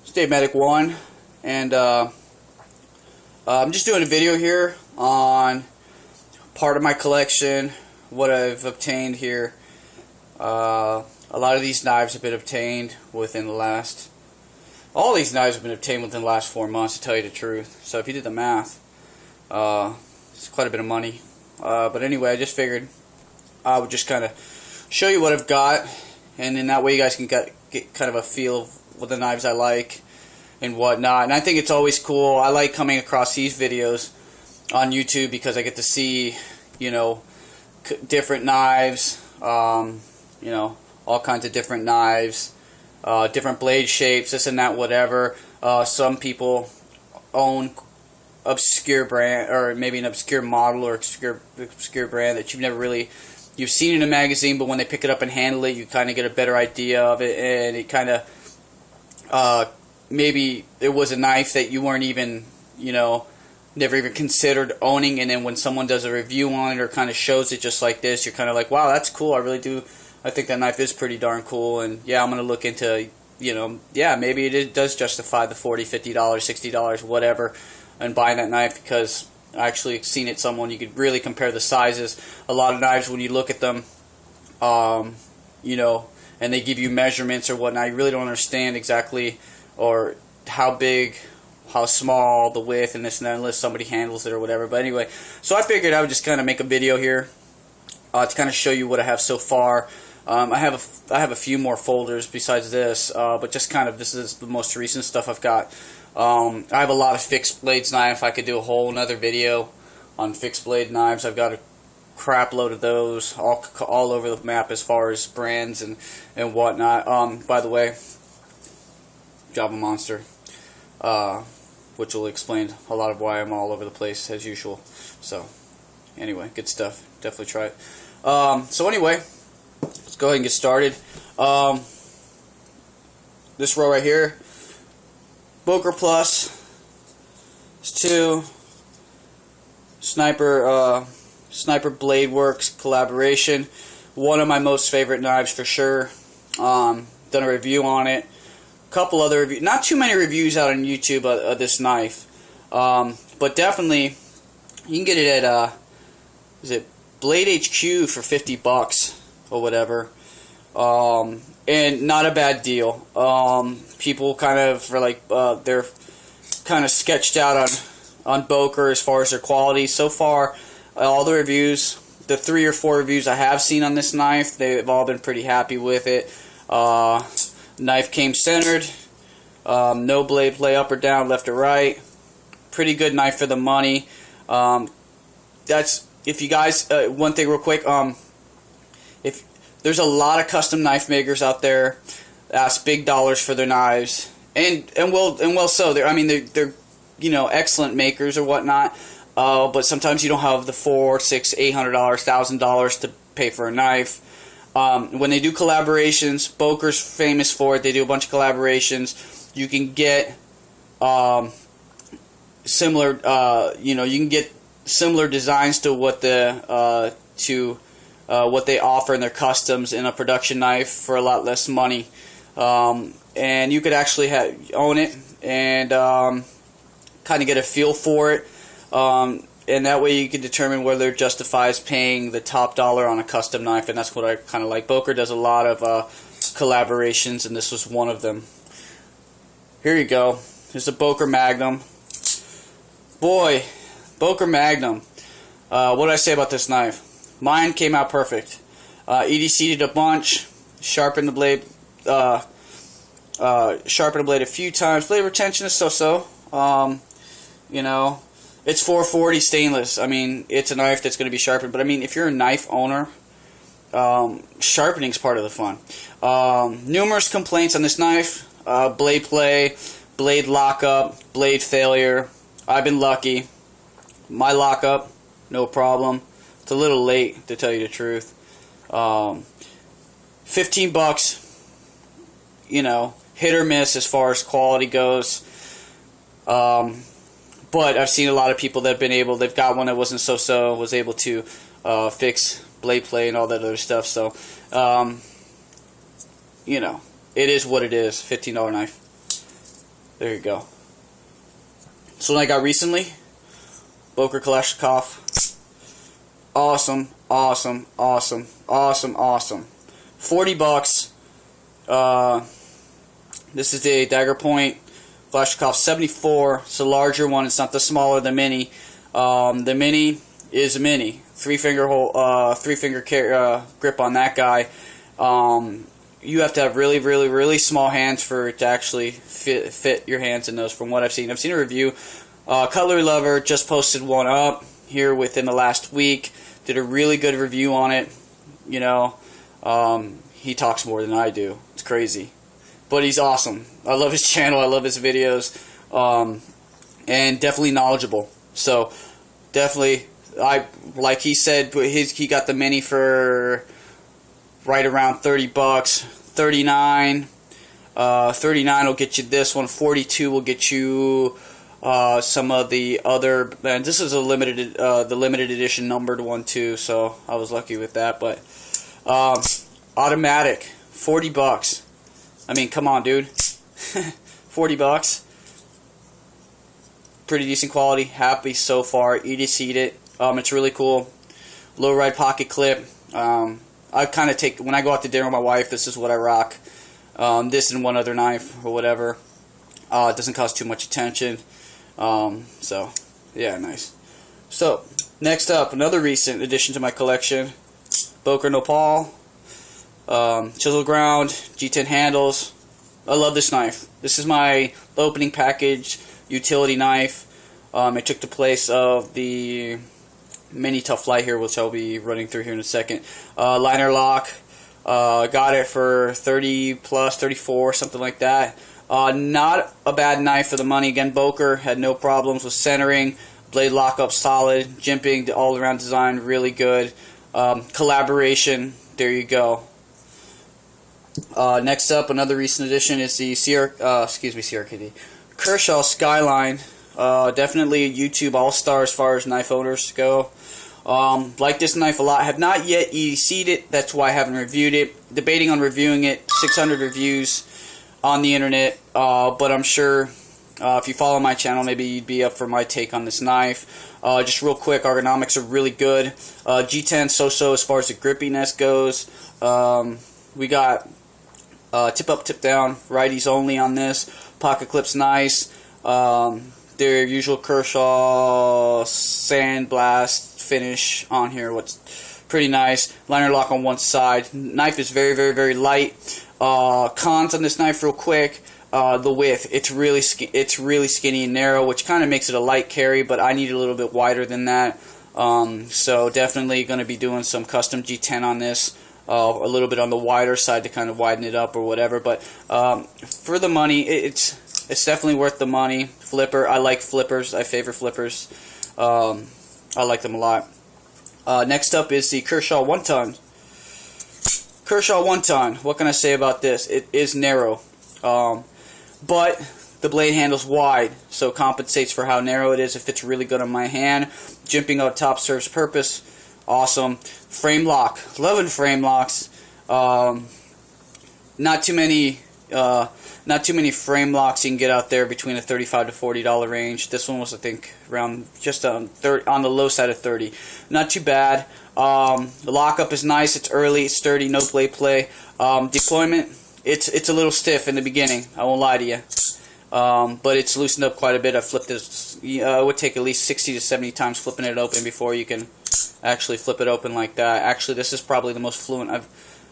State Medic 1, and I'm just doing a video here on part of my collection, what I've obtained here. A lot of these knives have been obtained within the last, all these knives have been obtained within the last 4 months, to tell you the truth. So if you did the math, it's quite a bit of money. But anyway, I just figured I would just kind of show you what I've got, and in that way you guys can get kind of a feel of what the knives I like and whatnot. And I think it's always cool. I like coming across these videos on YouTube because I get to see, you know, different knives, you know, all kinds of different knives, different blade shapes, this and that, whatever. Some people own obscure brand, or maybe an obscure model or obscure brand that you've seen in a magazine, but when they pick it up and handle it, you kind of get a better idea of it, and it kind of maybe it was a knife that you weren't even, you know, never even considered owning, and then when someone does a review on it or kind of shows it just like this, you're kind of like, wow, that's cool. I think that knife is pretty darn cool, and yeah, I'm going to look into, you know, yeah, maybe it does justify the $40, $50, $60, whatever, and buying that knife, because I actually seen it someone, you could really compare the sizes. A lot of knives, when you look at them, you know, and they give you measurements or whatnot, you really don't understand exactly or how big, how small, the width, and this and that, unless somebody handles it or whatever. But anyway, so I figured I would just kind of make a video here to kind of show you what I have so far. I have a few more folders besides this, but just kind of, this is the most recent stuff I've got. I have a lot of fixed blades knife. I could do a whole another video on fixed blade knives. I've got a crap load of those all over the map as far as brands and whatnot. By the way, Java Monster, which will explain a lot of why I'm all over the place as usual. So anyway, good stuff. Definitely try it. So anyway, let's go ahead and get started. This row right here, Boker Plus, it's 2, Sniper Blade Works collaboration. One of my most favorite knives for sure. Done a review on it. Couple other reviews, not too many reviews out on YouTube of this knife, but definitely you can get it at is it Blade HQ for $50 or whatever, and not a bad deal. People kind of are like they're kind of sketched out on Boker as far as their quality so far. All the reviews, the 3 or 4 reviews I have seen on this knife, they've all been pretty happy with it. Knife came centered, no blade play up or down, left or right. Pretty good knife for the money. That's, if you guys, one thing real quick, if there's a lot of custom knife makers out there ask big dollars for their knives, and well so. They're you know, excellent makers or whatnot, but sometimes you don't have the $400, $600, $800, $1,000 to pay for a knife. When they do collaborations, Boker's famous for it. They do a bunch of collaborations. You can get similar, you know, you can get similar designs to what what they offer in their customs in a production knife for a lot less money, and you could actually own it and kind of get a feel for it. And that way you can determine whether it justifies paying the top dollar on a custom knife, and that's what I kind of like. Boker does a lot of collaborations, and this was one of them. Here you go. Here's a Boker Magnum. Boy, Boker Magnum. What did I say about this knife? Mine came out perfect. EDC'd it a bunch, sharpened the blade a few times. Blade retention is so-so. You know, it's 440 stainless. I mean, it's a knife that's going to be sharpened. But I mean, if you're a knife owner, sharpening is part of the fun. Numerous complaints on this knife: blade play, blade lockup, blade failure. I've been lucky. My lockup, no problem. It's a little late, to tell you the truth. $15, you know, hit or miss as far as quality goes. But I've seen a lot of people that have been able, they've got one that wasn't so-so, was able to fix blade play and all that other stuff. So, you know, it is what it is. $15 knife. There you go. So one I got recently, Boker Kalashnikov. Awesome, awesome, awesome, awesome, awesome. $40. This is the dagger point Kalashnikov 74. It's a larger one. It's not the smaller, the mini. The mini is a mini. Three-finger grip on that guy. You have to have really, really, really small hands for it to actually fit your hands in those. From what I've seen a review. Cutlery Lover just posted one up here within the last week. Did a really good review on it. You know, he talks more than I do. It's crazy, but he's awesome. I love his channel. I love his videos, and definitely knowledgeable. So definitely, like he said, he got the mini for right around $30. 39 will get you this one. 42 will get you some of the other. And this is a limited, the limited edition numbered one too. So I was lucky with that. But automatic, $40. I mean, come on, dude. $40. Pretty decent quality. Happy so far. Eat it. It's really cool. Low ride pocket clip. I kind of take, when I go out to dinner with my wife, this is what I rock. This and one other knife or whatever. It doesn't cost too much attention. So, yeah, nice. So, next up, another recent addition to my collection. Boker Nopal. Chisel Ground. G10 handles. I love this knife. This is my opening package utility knife. It took the place of the mini Tough Fly here, which I'll be running through here in a second. Liner lock. Got it for 30 plus, 34, something like that. Not a bad knife for the money. Again, Boker had no problems with centering. Blade lockup solid. Jimping, the all-around design really good. Collaboration, there you go. Next up, another recent addition is the Kershaw Skyline. Definitely a YouTube all-star as far as knife owners go. Like this knife a lot. Have not yet EDC'd it. That's why I haven't reviewed it. Debating on reviewing it. 600 reviews on the internet. But I'm sure if you follow my channel, maybe you'd be up for my take on this knife. Just real quick, ergonomics are really good. G10 so-so as far as the grippiness goes. We got tip up, tip down, righties only on this. Pocket clip's nice. Their usual Kershaw sandblast finish on here, what's pretty nice. Liner lock on one side. Knife is very, very, very light. Cons on this knife real quick. The width, it's really skinny and narrow, which kind of makes it a light carry, but I need a little bit wider than that. So definitely going to be doing some custom G10 on this. A little bit on the wider side to kind of widen it up or whatever, but for the money, it's definitely worth the money. Flipper, I like flippers. I favor flippers. I like them a lot. Next up is the Kershaw 1-ton. Kershaw 1-ton. What can I say about this? It is narrow, but the blade handle's wide, so compensates for how narrow it is. It fits really good on my hand. Jimping up top serves purpose. Awesome. Frame lock. Loving frame locks. Not too many frame locks you can get out there between a $35 to $40 range. This one was, I think, around just on the low side of 30. Not too bad. The lockup is nice. It's early. It's sturdy. No play. Deployment. It's a little stiff in the beginning. I won't lie to you. But it's loosened up quite a bit. I flipped this. It would take at least 60 to 70 times flipping it open before you can actually flip it open like that. Actually, this is probably the most fluent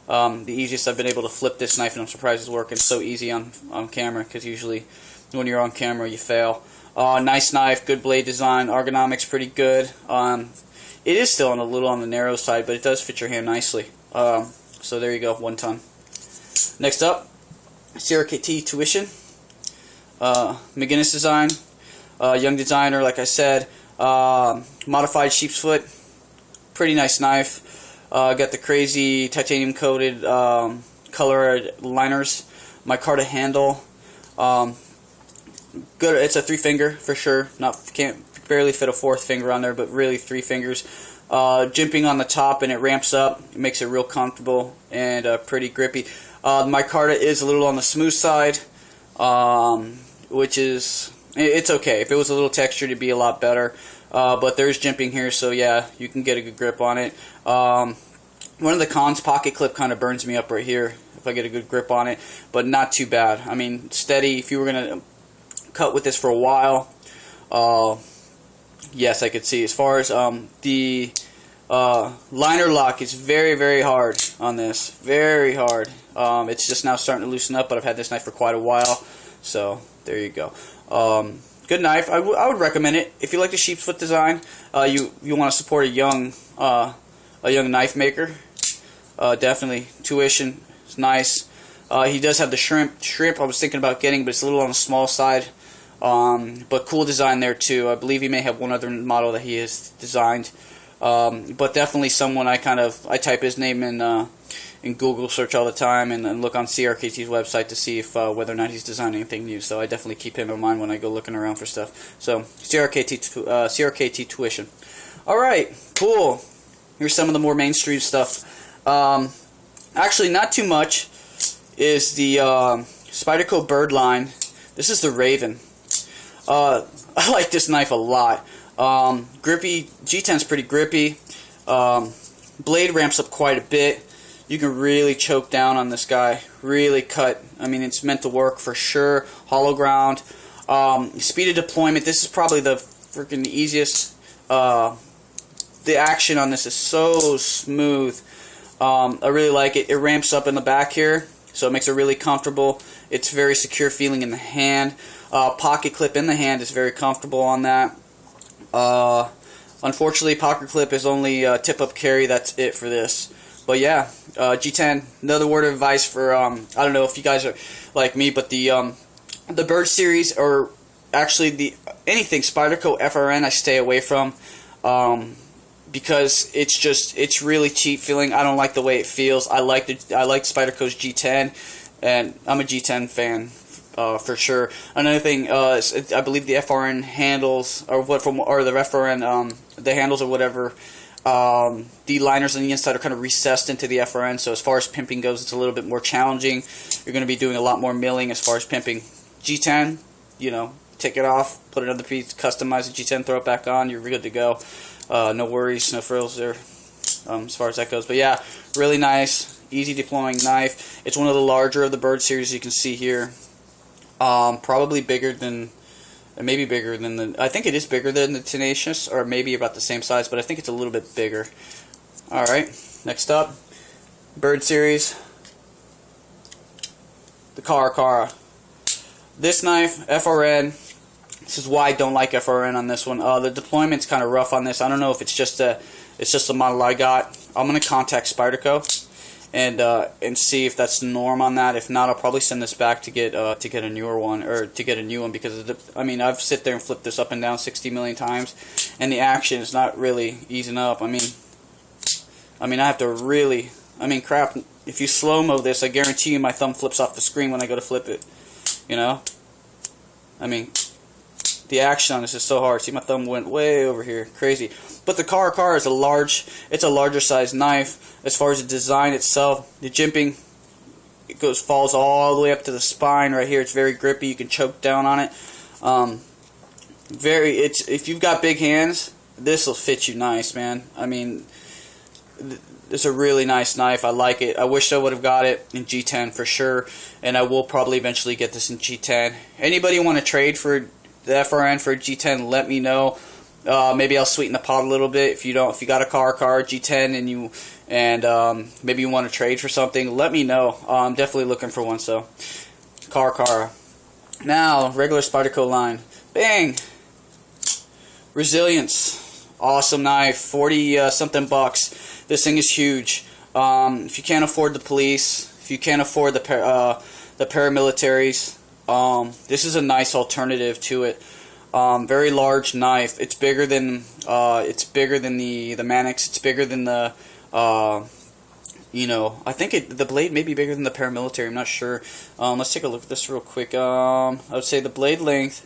the easiest I've been able to flip this knife, and I'm surprised it's working so easy on camera, because usually when you're on camera you fail. Nice knife, good blade design, ergonomics pretty good. It is still a little on the narrow side, but it does fit your hand nicely. So there you go, 1-ton. Next up, Syrac Tuition. McGinnis design, young designer, like I said. Modified sheep's foot, pretty nice knife. Got the crazy titanium coated colored liners. My Carca handle, good. It's a 3-finger for sure. Can't barely fit a 4th finger on there, but really 3 fingers. Jimping on the top, and it ramps up. It makes it real comfortable and pretty grippy. My Carca is a little on the smooth side. which is, it's okay. If it was a little textured, it'd be a lot better. But there's jimping here, so yeah, you can get a good grip on it. One of the cons, pocket clip kind of burns me up right here if I get a good grip on it, but not too bad. I mean, steady. If you were going to cut with this for a while, yes, I could see. As far as the liner lock is very, very hard on this. Very hard. It's just now starting to loosen up, but I've had this knife for quite a while, so there you go. Good knife. I would recommend it if you like the sheep's foot design. You want to support a young knife maker. Definitely. Tuition is nice. He does have the shrimp. Shrimp I was thinking about getting, but it's a little on the small side. But cool design there too. I believe he may have one other model that he has designed. But definitely someone I type his name in Google search all the time and look on CRKT's website to see if whether or not he's designed anything new. So I definitely keep him in mind when I go looking around for stuff. So CRKT Tuition. All right, cool. Here's some of the more mainstream stuff. Actually, not too much is the Spyderco Bird line. This is the Raven. I like this knife a lot. Grippy. G10's pretty grippy. Blade ramps up quite a bit. You can really choke down on this guy. Really cut. I mean, it's meant to work for sure. Hollow ground. Speed of deployment. This is probably the freaking easiest. The action on this is so smooth. I really like it. It ramps up in the back here, so it makes it really comfortable. It's very secure feeling in the hand. Pocket clip in the hand is very comfortable on that. Unfortunately, pocket clip is only tip-up carry. That's it for this. But yeah, G10. Another word of advice for I don't know if you guys are like me, but the Bird series, or actually anything Spyderco FRN, I stay away from. Because it's really cheap feeling. I don't like the way it feels. I like Spyderco's G10, and I'm a G10 fan for sure. Another thing, I believe the FRN handles, or the FRN the handles or whatever, the liners on the inside are kind of recessed into the FRN. So as far as pimping goes, it's a little bit more challenging. You're going to be doing a lot more milling as far as pimping. G10, you know, take it off, put another piece, customize the G10, throw it back on. You're good to go. No worries, no frills there as far as that goes. But yeah, really nice, easy deploying knife. It's one of the larger of the Bird series you can see here. Probably bigger than, maybe bigger than the, I think it is bigger than the Tenacious, or maybe about the same size, but I think it's a little bit bigger. Alright, next up, Bird series, the Carca. This knife, FRN. This is why I don't like FRN on this one. The deployment's kind of rough on this. I don't know if it's just a model I got. I'm gonna contact Spyderco and see if that's the norm on that. If not, I'll probably send this back to get a newer one, or to get a new one, because I mean, I've sit there and flipped this up and down 60 million times, and the action is not really easing up. I mean, I have to really. I mean, crap. If you slow-mo this, I guarantee you my thumb flips off the screen when I go to flip it. You know. I mean, the action on this is so hard. See, my thumb went way over here. Crazy. But the Carca is it's a larger size knife. As far as the design itself, the jimping, it falls all the way up to the spine right here. It's very grippy. You can choke down on it. If you've got big hands, this will fit you nice, man. I mean, it's a really nice knife. I like it. I wish I would have got it in G10 for sure, and I will probably eventually get this in G10. Anybody want to trade for the FRN for G10, let me know. Maybe I'll sweeten the pot a little bit. If you got a Carca G10 and maybe you want to trade for something, let me know. I'm definitely looking for one. So, Carca. Now, regular Spyderco line. Bang! Resilience. Awesome knife. 40 something bucks. This thing is huge. If you can't afford the police, if you can't afford the paramilitaries, this is a nice alternative to it. Very large knife. It's bigger than the Manix. It's bigger than the I think the blade may be bigger than the paramilitary. I'm not sure. Let's take a look at this real quick. I would say the blade length,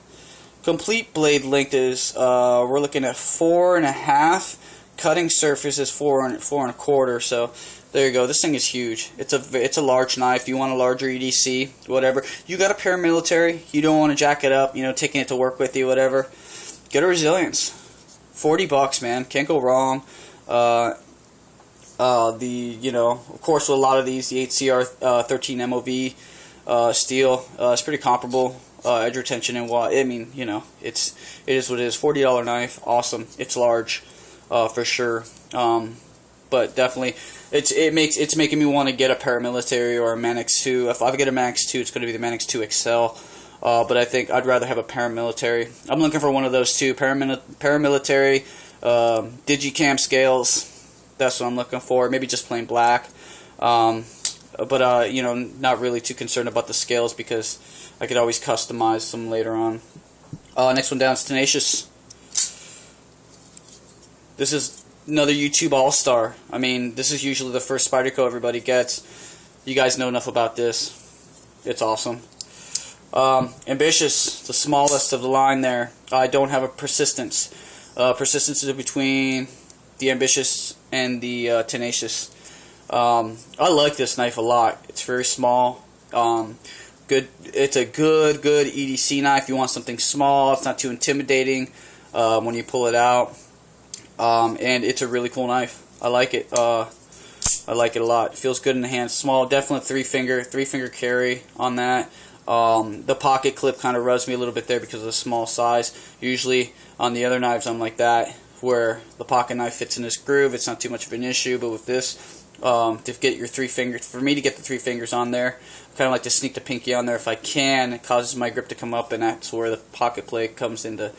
complete blade length is we're looking at 4.5. Cutting surface is 4 1/4. So There you go. This thing is huge. It's a large knife. You want a larger EDC, whatever. You got a paramilitary. You don't want to jack it up. You know, taking it to work with you, whatever. Get a Resilience. $40, man. Can't go wrong. You know, of course, with a lot of these, the 8CR 13 MOV steel, it's pretty comparable. Edge retention and what I mean, you know, it is what it is. $40 knife, awesome. It's large, for sure. But definitely, it's making me want to get a paramilitary or a Manix 2. If I get a Manix 2, it's going to be the Manix 2 XL. But I think I'd rather have a paramilitary. I'm looking for one of those two, paramilitary, digicam scales. That's what I'm looking for. Maybe just plain black. But you know, not really too concerned about the scales because I could always customize them later on. Next one down is Tenacious. This is another YouTube all-star. I mean, this is usually the first Spyderco everybody gets. You guys know enough about this. It's awesome. Ambitious, the smallest of the line there. I don't have a persistence. Persistence is between the Ambitious and the Tenacious. I like this knife a lot. It's very small. Good. It's a good EDC knife. You want something small. It's not too intimidating when you pull it out. And it's a really cool knife. I like it. I like it a lot. It feels good in the hand. Small, definitely three finger carry on that. The pocket clip kind of rubs me a little bit there because of the small size. Usually on the other knives I'm like that, where the pocket knife fits in this groove. It's not too much of an issue, but with this, to get your 3 fingers, for me to get the 3 fingers on there, I kind of like to sneak the pinky on there if I can. It causes my grip to come up, and that's where the pocket play comes into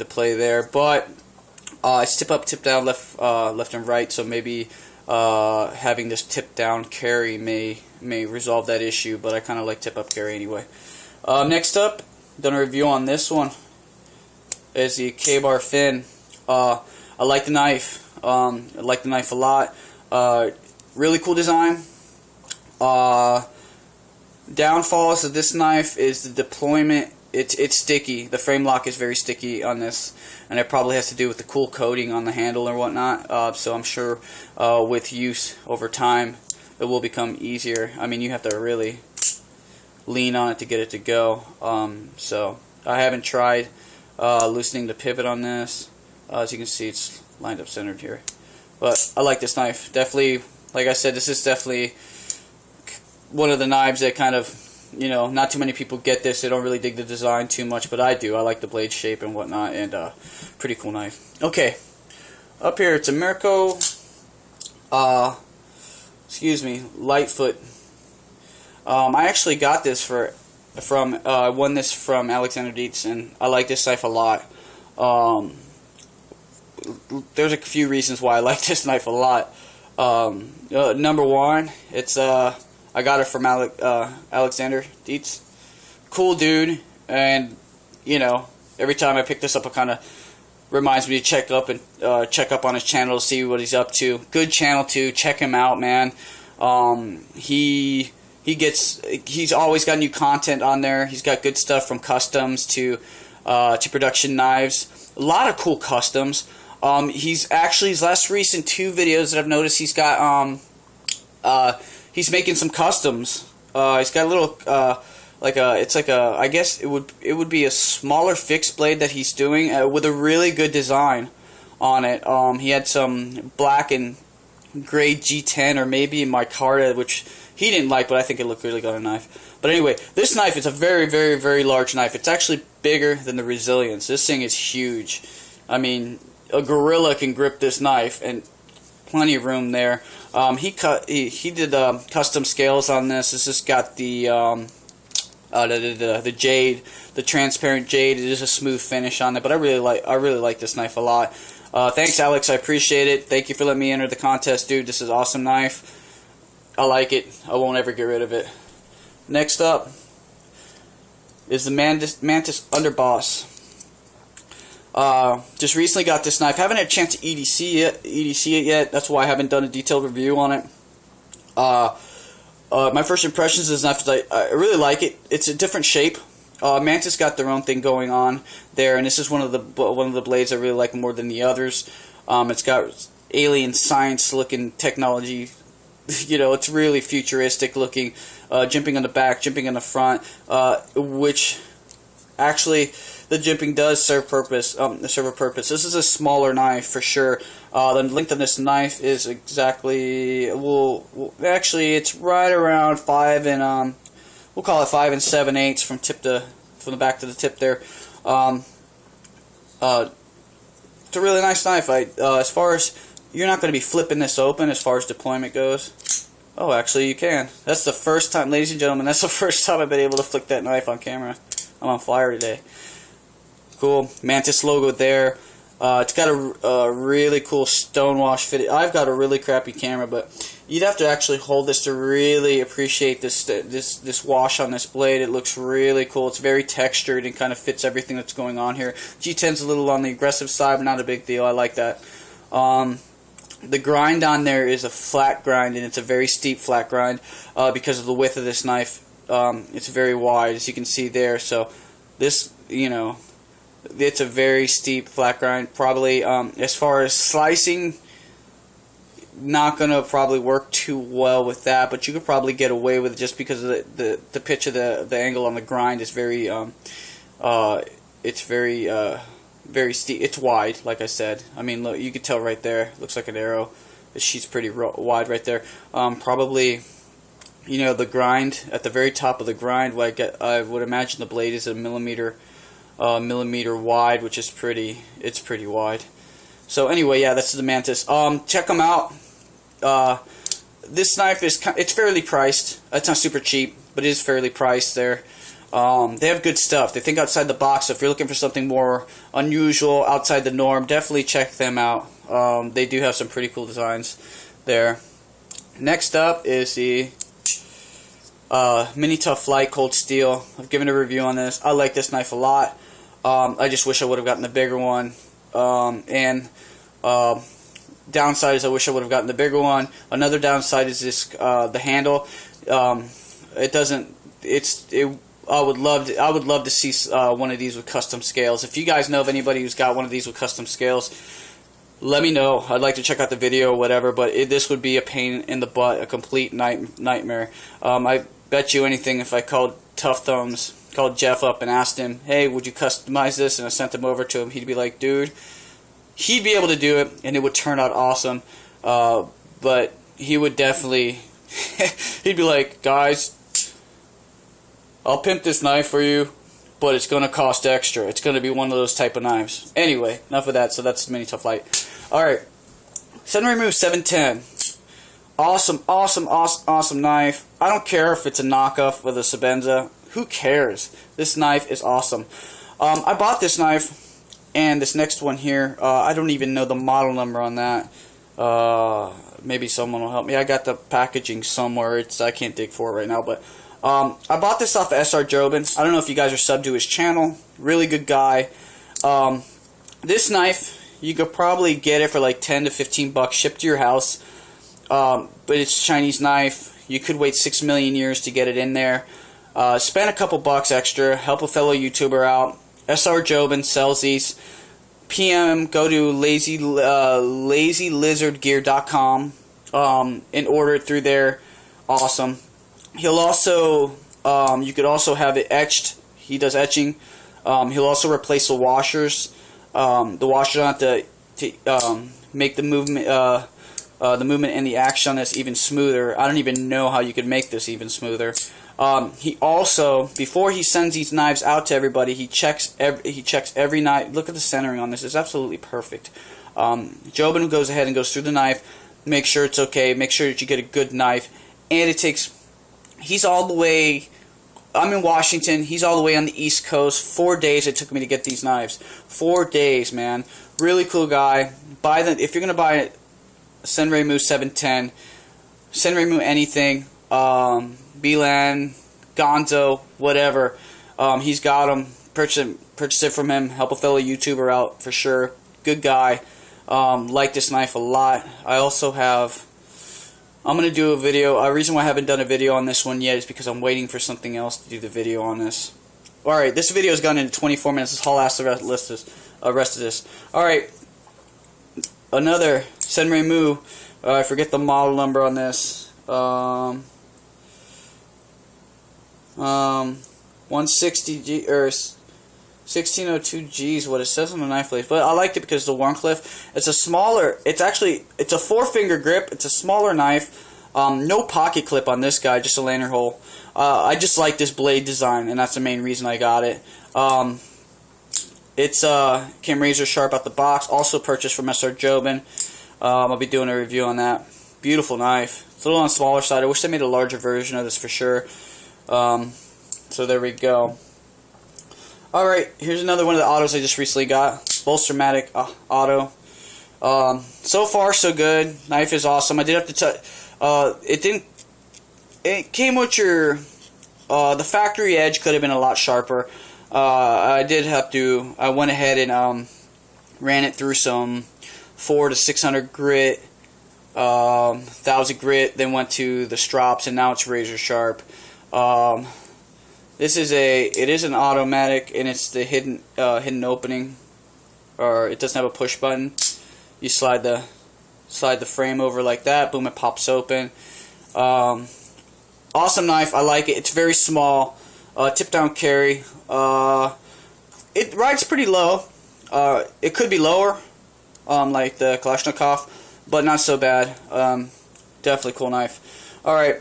play there. But it's tip up, tip down, left and right, so maybe having this tip down carry may resolve that issue, but I kind of like tip up carry anyway. Next up, done a review on this one, is the Kbar Fin. I like the knife. I like the knife a lot. Really cool design. Downfalls of this knife is the deployment. It's sticky. The frame lock is very sticky on this, and it probably has to do with the cool coating on the handle or whatnot. So I'm sure with use over time it will become easier. I mean, you have to really lean on it to get it to go. So I haven't tried loosening the pivot on this. As you can see, it's lined up centered here. But I like this knife. Definitely, like I said, this is definitely one of the knives that kind of, you know, not too many people get this. They don't really dig the design too much, but I do. I like the blade shape and whatnot, and pretty cool knife. Okay, up here it's a Mirko, Lightfoot. I actually got this I won this from Alexander Dietz, and I like this knife a lot. There's a few reasons why I like this knife a lot. Number one, it's I got it from Alexander Dietz. Cool dude, and you know, every time I pick this up, it kind of reminds me to check up on his channel to see what he's up to. Good channel too. Check him out, man. He's always got new content on there. He's got good stuff from customs to production knives. A lot of cool customs. He's actually, his last recent 2 videos that I've noticed, he's got he's making some customs. He's got a little I guess it would be a smaller fixed blade that he's doing with a really good design on it. He had some black and gray G10 or maybe micarta, which he didn't like, but I think it looked really good on a knife. But anyway, this knife is a very, very, very large knife. It's actually bigger than the Resilience. This thing is huge. I mean, a gorilla can grip this knife, and plenty of room there. He did custom scales on this. This has got the jade, the transparent jade. It is a smooth finish on it, but I really like this knife a lot. Thanks, Alex. I appreciate it. Thank you for letting me enter the contest, dude. This is an awesome knife. I like it. I won't ever get rid of it. Next up is the Mantis Underboss. Just recently got this knife. Haven't had a chance to EDC it yet. That's why I haven't done a detailed review on it. My first impressions of this knife is I really like it. It's a different shape. Mantis got their own thing going on there, and this is one of the blades I really like more than the others. It's got alien science looking technology you know, it's really futuristic looking. Jimping on the back, jimping on the front, which actually the jimping does serve a purpose. This is a smaller knife for sure. The length of this knife is exactly, actually it's right around 5 and we'll call it 5 7/8 from the back to the tip there. It's a really nice knife. As far as, you're not going to be flipping this open as far as deployment goes. Oh, actually you can. That's the first time, ladies and gentlemen, that's the first time I've been able to flick that knife on camera. I'm on fire today. Cool. Mantis logo there. It's got a really cool stonewash fit. I've got a really crappy camera, but you'd have to actually hold this to really appreciate this wash on this blade. It looks really cool. It's very textured and kind of fits everything that's going on here. G10's a little on the aggressive side, but not a big deal. I like that. The grind on there is a flat grind, and it's a very steep flat grind because of the width of this knife. It's very wide, as you can see there. So this, you know, it's a very steep flat grind. Probably as far as slicing, not gonna probably work too well with that, but you could probably get away with it just because of the pitch of the angle on the grind is very it's very steep. It's wide, like I said. I mean, look, you can tell right there. Looks like an arrow. The sheet's pretty wide right there. Probably, you know, the grind at the very top of the grind. I would imagine the blade is a millimeter wide, which is pretty. It's pretty wide. So anyway, yeah, that's the Mantis. Check them out. This knife it's fairly priced. It's not super cheap, but it is fairly priced there. They have good stuff. They think outside the box. So if you're looking for something more unusual, outside the norm, definitely check them out. They do have some pretty cool designs there. Next up is the Mini Tough Light Cold Steel. I've given a review on this. I like this knife a lot. I just wish I would have gotten the bigger one. Downside is I wish I would have gotten the bigger one. Another downside is this the handle. It doesn't. I would love to see one of these with custom scales. If you guys know of anybody who's got one of these with custom scales, let me know. I'd like to check out the video or whatever, but this would be a pain in the butt, a complete nightmare. I bet you anything if I called Jeff up and asked him, hey, would you customize this? And I sent him over to him, he'd be like, dude, he'd be able to do it, and it would turn out awesome. But he would definitely, he'd be like, guys, I'll pimp this knife for you, but it's going to cost extra. It's going to be one of those type of knives. Anyway, enough of that. So that's the Mini Tough Light. Alright, Senryu 710. Awesome knife. I don't care if it's a knockoff with a Sebenza. Who cares? This knife is awesome. I bought this knife, and this next one here, I don't even know the model number on that. Maybe someone will help me. I got the packaging somewhere. I can't dig for it right now, but I bought this off of SR Jobin. I don't know if you guys are subbed to his channel. Really good guy. This knife, you could probably get it for like 10 to 15 bucks shipped to your house. But it's a Chinese knife. You could wait 6 million years to get it in there. Spend a couple bucks extra. Help a fellow YouTuber out. SR Jobin sells these. PM, go to lazylizardgear.com and order it through there. Awesome. He'll also, you could also have it etched. He does etching. He'll also replace the washers. The washers don't have to make the movement and the action on this even smoother. I don't even know how you could make this even smoother. He also, before he sends these knives out to everybody, he checks every knife. Look at the centering on this; it's absolutely perfect. Jobin goes ahead and goes through the knife, make sure it's okay, make sure that you get a good knife, and it takes. He's all the way. I'm in Washington. He's all the way on the East Coast. 4 days it took me to get these knives. 4 days, man. Really cool guy. If you're gonna buy a Senryu 710, Senryu anything, Beelan, Gonzo, whatever. He's got them. Purchase it from him. Help a fellow YouTuber out for sure. Good guy. Like this knife a lot. I also have. I'm going to do a video. The reason why I haven't done a video on this one yet is because I'm waiting for something else to do the video on this. Alright, this video has gone into 24 minutes. Let's haul ass the rest of this. Alright, another Senryu. I forget the model number on this. 160G or 1602G is what it says on the knife blade, but I liked it because the Warncliffe. It's a 4-finger grip. It's a smaller knife. No pocket clip on this guy, just a lanyard hole. I just like this blade design, and that's the main reason I got it. It's came razor sharp out the box. Also purchased from SR Jobin. I'll be doing a review on that. Beautiful knife. It's a little on the smaller side. I wish they made a larger version of this for sure. So there we go. Alright, here's another one of the autos I just recently got. Bolstermatic auto. So far, so good. Knife is awesome. I did have to touch. It came with your. The factory edge could have been a lot sharper. I did have to. I went ahead and ran it through some 400 to 600 grit, 1000 grit. Then went to the strops, and now it's razor sharp. It is an automatic, and it's the hidden opening, or it doesn't have a push button. You slide the frame over like that, boom, it pops open. Awesome knife, I like it. It's very small, tip down carry. It rides pretty low. It could be lower, like the Kalashnikov, but not so bad. Definitely cool knife. All right,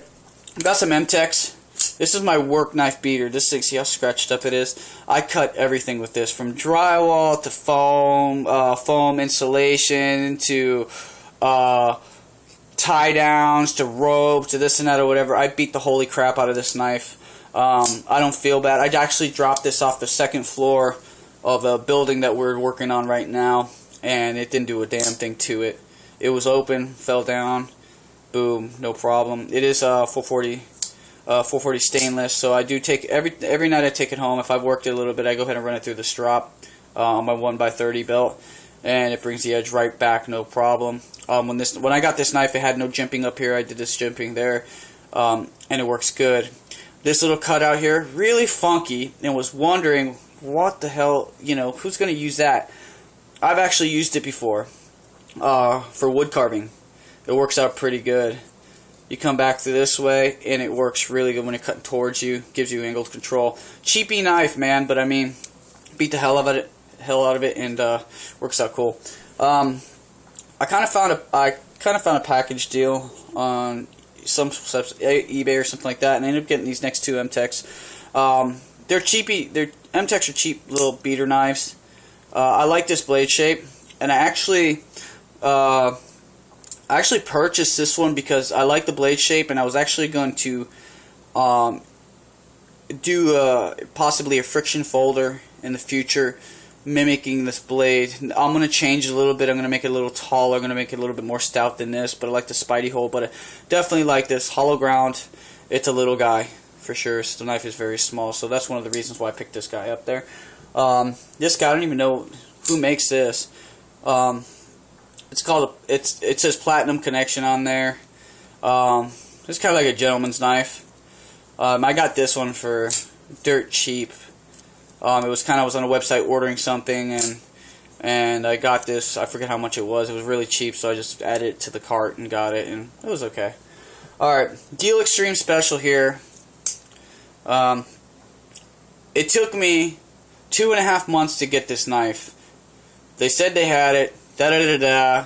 got some M-Tex. This is my work knife beater. This thing, see how scratched up it is? I cut everything with this, from drywall to foam insulation to tie downs to rope to this and that or whatever. I beat the holy crap out of this knife. I don't feel bad. I actually dropped this off the second floor of a building that we're working on right now, and it didn't do a damn thing to it. It was open, fell down, boom, no problem. It is 440 stainless, so I do take every night I take it home. If I've worked it a little bit, I go ahead and run it through the strop on my 1x30 belt, and it brings the edge right back, no problem. When I got this knife, it had no jimping up here. I did this jimping there, and it works good. This little cutout here, really funky, and was wondering what the hell, who's going to use that? I've actually used it before for wood carving. It works out pretty good. You come back through this way, and it works really good when it cuts towards you. Gives you angled control. Cheapy knife, man, but I mean, beat the hell out of it, and works out cool. I kind of found a package deal on some eBay or something like that, and I ended up getting these next two M-Tex. They're cheapy. M-Tex are cheap little beater knives. I like this blade shape, and I actually purchased this one because I like the blade shape, and I was actually going to do possibly a friction folder in the future mimicking this blade. I'm going to change it a little bit. I'm going to make it a little taller. I'm going to make it a little bit more stout than this, but I like the Spidey hole. But I definitely like this hollow ground. It's a little guy for sure. So the knife is very small, so that's one of the reasons why I picked this guy up there. This guy, I don't even know who makes this. It's called it says Platinum Connection on there. It's kind of like a gentleman's knife. I got this one for dirt cheap. It was I was on a website ordering something, and I got this. I forget how much it was. It was really cheap, so I just added it to the cart and got it, and it was okay. All right, Deal Extreme Special here. It took me 2.5 months to get this knife. They said they had it.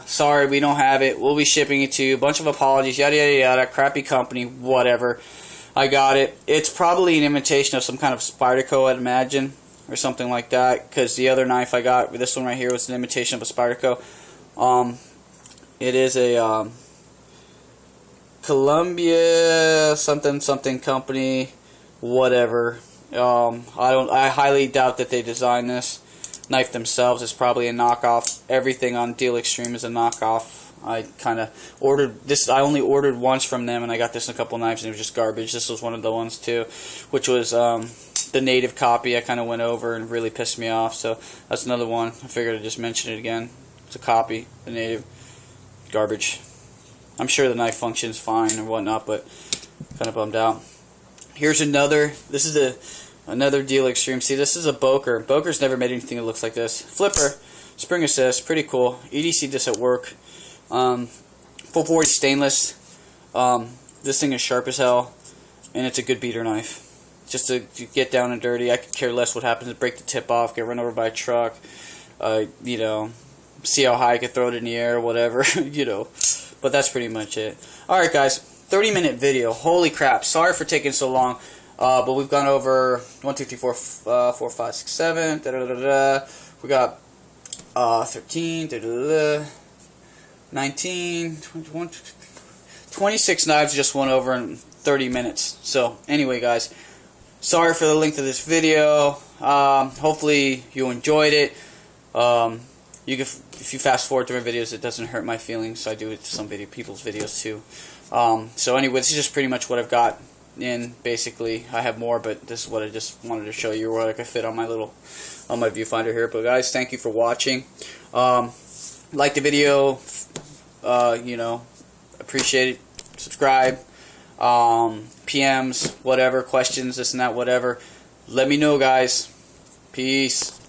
Sorry, we don't have it. We'll be shipping it to you. A bunch of apologies. Yada yada yada. Crappy company. Whatever. I got it. It's probably an imitation of some kind of Spyderco, I'd imagine, or something like that. Because the other knife I got, this one right here, was an imitation of a Spyderco. It is a Columbia something company. Whatever. I highly doubt that they designed this knife themselves. Is probably a knockoff. Everything on Deal Extreme is a knockoff. I kind of ordered this. I only ordered once from them, and I got this in a couple knives, and it was just garbage. This was one of the ones too, which was the native copy. I kind of went over and really pissed me off. So that's another one. I figured I'd just mention it again. It's a copy, the native, garbage. I'm sure the knife functions fine or whatnot, but kind of bummed out. Here's another. This is another Deal Extreme. See, this is a Boker. Boker's never made anything that looks like this. Flipper, spring assist, pretty cool. EDC this at work. 440 stainless. This thing is sharp as hell, and it's a good beater knife. Just to get down and dirty. I could care less what happens. Break the tip off, get run over by a truck, you know, see how high I could throw it in the air, whatever, you know. But that's pretty much it. Alright guys, 30-minute video. Holy crap. Sorry for taking so long. But we've gone over 1, 2, 3, 4, 4, 5, 6, 7. Da, da, da, da. We got 13, da, da, da, da, 19, 21, 26 knives just went over in 30 minutes. So anyway guys, sorry for the length of this video. Hopefully you enjoyed it. You can, if you fast forward through my videos, it doesn't hurt my feelings. I do it to some people's videos too. So anyway, this is just pretty much what I've got in. Basically, I have more, but this is what I just wanted to show you where I could fit on my viewfinder here. But guys, thank you for watching. Like the video, you know, appreciate it. Subscribe. PMs, whatever, questions, this and that, whatever. Let me know, guys. Peace.